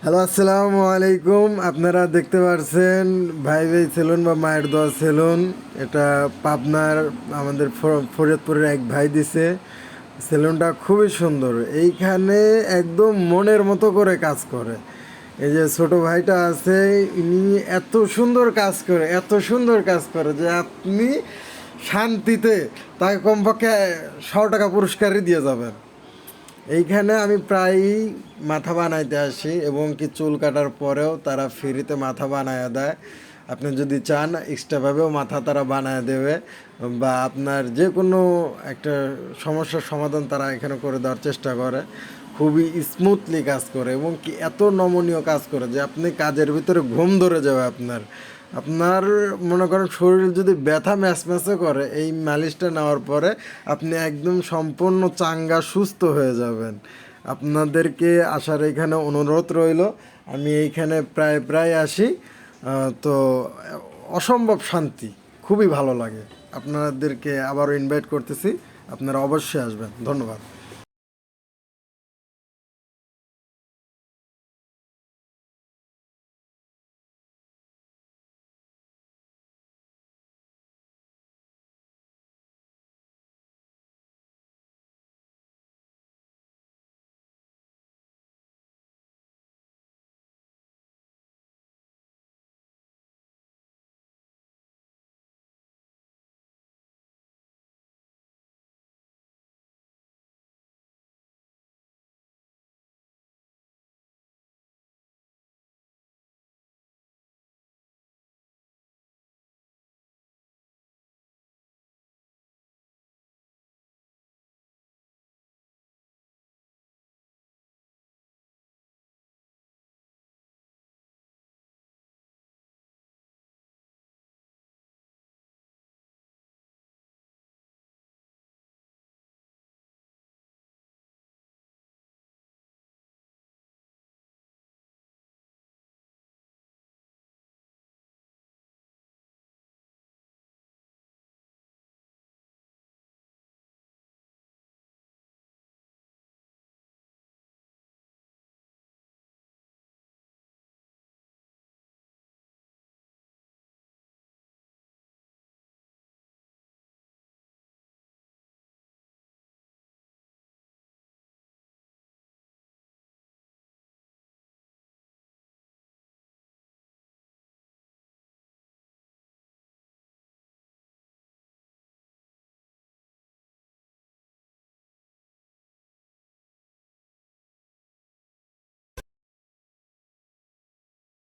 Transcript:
Hello, আসসালামু আলাইকুম। আপনারা দেখতে পাচ্ছেন ভাই ভাই সেলুন বা মায়ের দোয়া সেলুন। এটা পাবনার আমাদের ফরিদপুরের এক ভাই দিছে। সেলুনটা খুবই সুন্দর। এইখানে একদম মনের মতো করে কাজ করে। এই যে ছোট ভাইটা আছে, ইনি এত সুন্দর কাজ করে, এত সুন্দর কাজ করে যে আপনি শান্তিতে তাকে কমপক্ষে 100 টাকা পুরস্কারই দিয়ে যাবেন। এইখানে আমি প্রায়ই মাথা বানাইতে আসি এবং কি চুল কাটার পরেও তারা ফ্রিতে মাথা বানায় দেয়। আপনি যদি চান এক্সট্রাভাবেও মাথা তারা বানায় দেবে, বা আপনার যে কোনো একটা সমস্যার সমাধান তারা এখানে করে দেওয়ার চেষ্টা করে। খুবই স্মুথলি কাজ করে এবং কি এত নমনীয় কাজ করে যে আপনি কাজের ভিতরে ঘুম ধরে যাবে আপনার। আপনার মনে করেন শরীর যদি ব্যথা ম্যাচম্যাচও করে, এই মালিশটা নেওয়ার পরে আপনি একদম সম্পূর্ণ চাঙ্গা সুস্থ হয়ে যাবেন। আপনাদেরকে আসার এখানে অনুরোধ রইল। আমি এইখানে প্রায় প্রায় আসি। তো অসম্ভব শান্তি, খুবই ভালো লাগে। আপনাদেরকে আবারও ইনভাইট করতেছি, আপনারা অবশ্যই আসবেন। ধন্যবাদ।